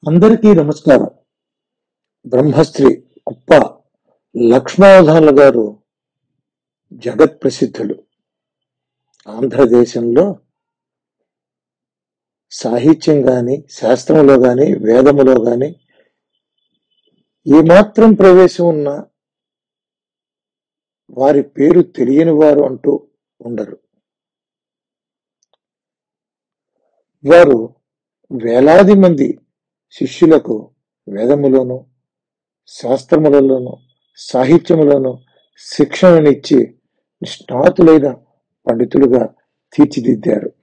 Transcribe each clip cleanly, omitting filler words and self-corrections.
అందరికీ నమస్కారం. బ్రహ్మశ్రీ కుప్ప లక్ష్మావధానులు గారు జగత్ ప్రసిద్ధులు. ఆంధ్రదేశంలో సాహిత్యం గాని, శాస్త్రంలో గాని, వేదములో గాని ఏమాత్రం ప్రవేశం ఉన్నా వారి పేరు తెలియని వారు అంటూ ఉండరు. వారు వేలాది మంది శిష్యులకు వేదములోను, శాస్త్రములలోను, సాహిత్యములోను శిక్షణనిచ్చి నిష్ణాతులైన పండితులుగా తీర్చిదిద్దారు.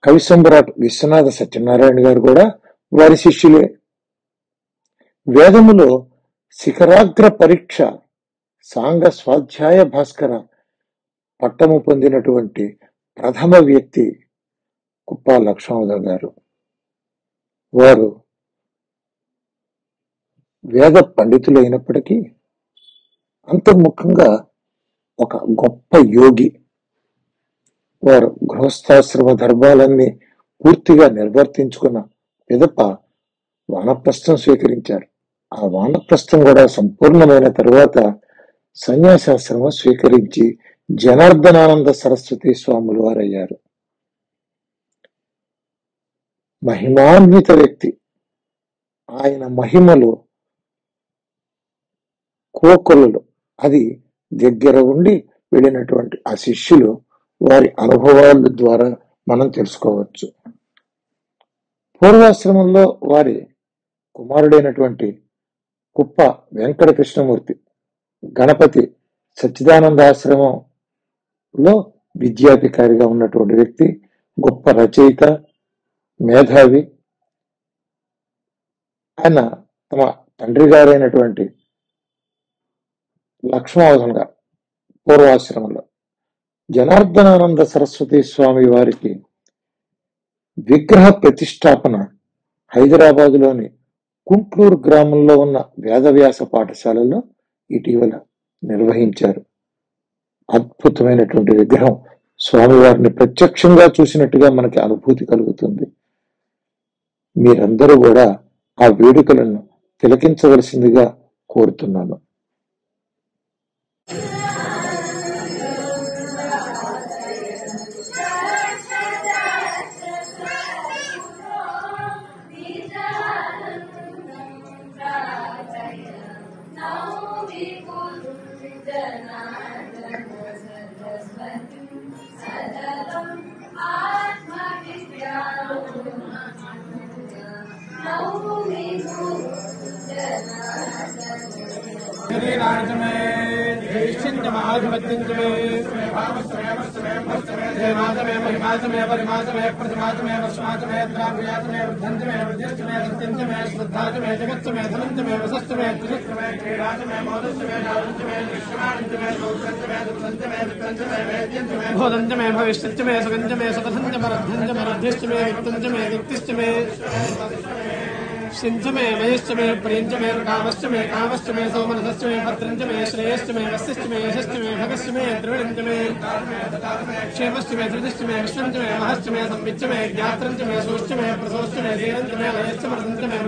కవి సమ్రాట్ విశ్వనాథ సత్యనారాయణ గారు కూడా వారి శిష్యులే. వేదములో శిఖరాగ్ర పరీక్ష సాంగ స్వాధ్యాయ భాస్కర పట్టము పొందినటువంటి ప్రథమ వ్యక్తి కుప్ప లక్ష్మావధానులు గారు. వారు వేద పండితులు అయినప్పటికీ అంతర్ముఖంగా ఒక గొప్ప యోగి. వారు గృహస్థాశ్రమ ధర్మాలన్నీ పూర్తిగా నిర్వర్తించుకున్న పిదప వానప్రస్థం స్వీకరించారు. ఆ వానప్రస్థం కూడా సంపూర్ణమైన తరువాత సన్యాసాశ్రమం స్వీకరించి జనార్దనానంద సరస్వతి స్వాములు వారయ్యారు. మహిమాన్విత వ్యక్తి. ఆయన మహిమలు కోకొలలు. అది దగ్గర ఉండి వెళ్ళినటువంటి ఆ శిష్యులు వారి అనుభవాల ద్వారా మనం తెలుసుకోవచ్చు. పూర్వాశ్రమంలో వారి కుమారుడైనటువంటి కుప్ప వెంకట కృష్ణమూర్తి గణపతి సచ్చిదానంద ఆశ్రమంలో విద్యాధికారిగా ఉన్నటువంటి వ్యక్తి, గొప్ప రచయిత, మేధావి. ఆయన తమ తండ్రి గారైనటువంటి లక్ష్మావధానులు గారు పూర్వాశ్రమంలో జనార్దనానంద సరస్వతి స్వామి వారికి విగ్రహ ప్రతిష్టాపన హైదరాబాదులోని కుంట్లూరు గ్రామంలో ఉన్న వేదవ్యాస పాఠశాలలో ఇటీవల నిర్వహించారు. అద్భుతమైనటువంటి విగ్రహం. స్వామివారిని ప్రత్యక్షంగా చూసినట్టుగా మనకి అనుభూతి కలుగుతుంది. మీరందరూ కూడా ఆ వేడుకలను తిలకించవలసిందిగా కోరుతున్నాను. भोदंजमे भविष्यमे सुगंजमे सुगंधमरद्धंजमरद्धिष्टमे वित्तंजमे वित्तिष्टमे सिंधमे मयश्चमे प्रियंजमे कामश्चमे कामश्चमे सौमनसश्चमे भद्रंजमे श्रेयश्चमे वस्यश्चमे यशश्चमे भगश्चमे द्रविणंजमे क्षेमश्चमे धृतिश्चमे विश्वंजमे महश्चमे संविच्चमे ज्ञात्रंजमे सोश्चमे प्रसोश्चमे धीरंजमे लयश्चमर्दंजमे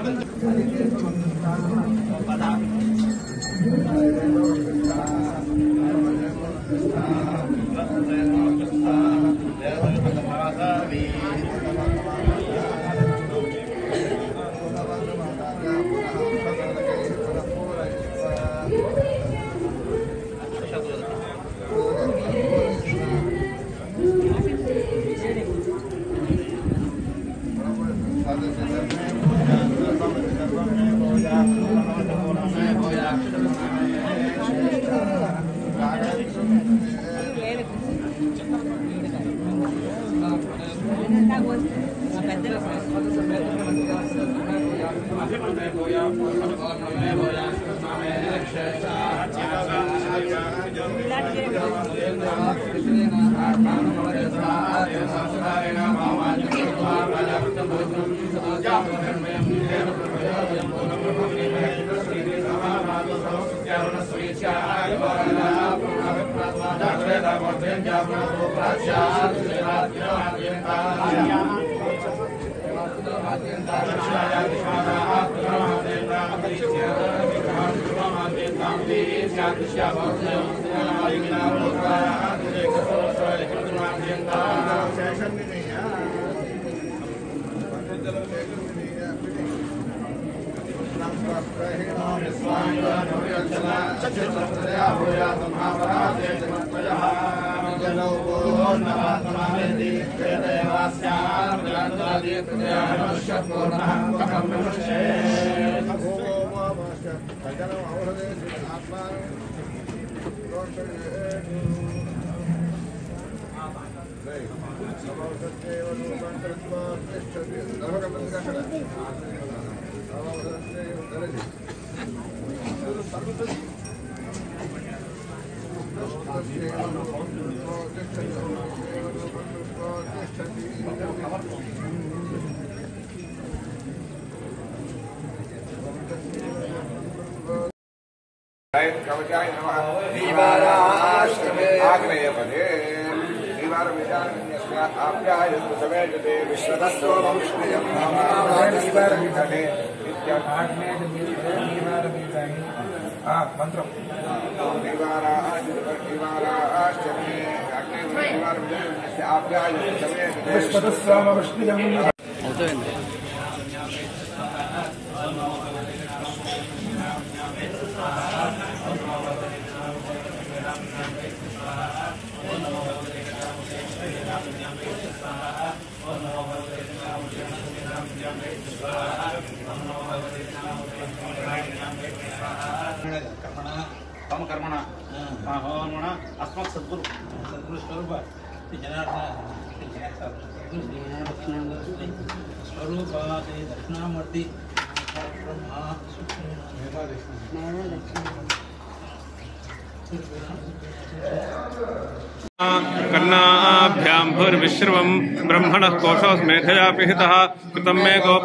कर्मण अस्मत् सद्गुरु स्वरूप स्वरूप दक्षिणामूर्ति कर्णाभ्यां भूर्विश्रवं ब्रह्मणः कोशोऽस्मेधया पिहितः कृतं मे गो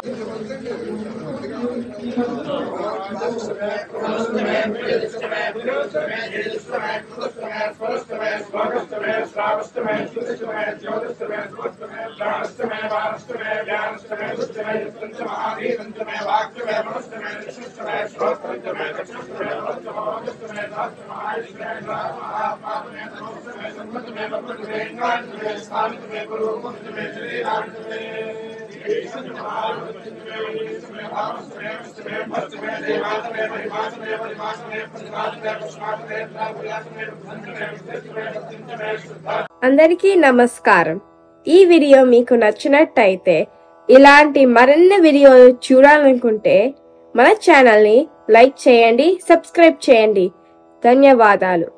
అందరికీ నమస్కారం. ఈ వీడియో మీకు నచ్చినట్టయితే ఇలాంటి మరిన్ని వీడియోలు చూడాలనుకుంటే మన ఛానల్ ని లైక్ చేయండి, సబ్స్క్రైబ్ చేయండి. ధన్యవాదాలు.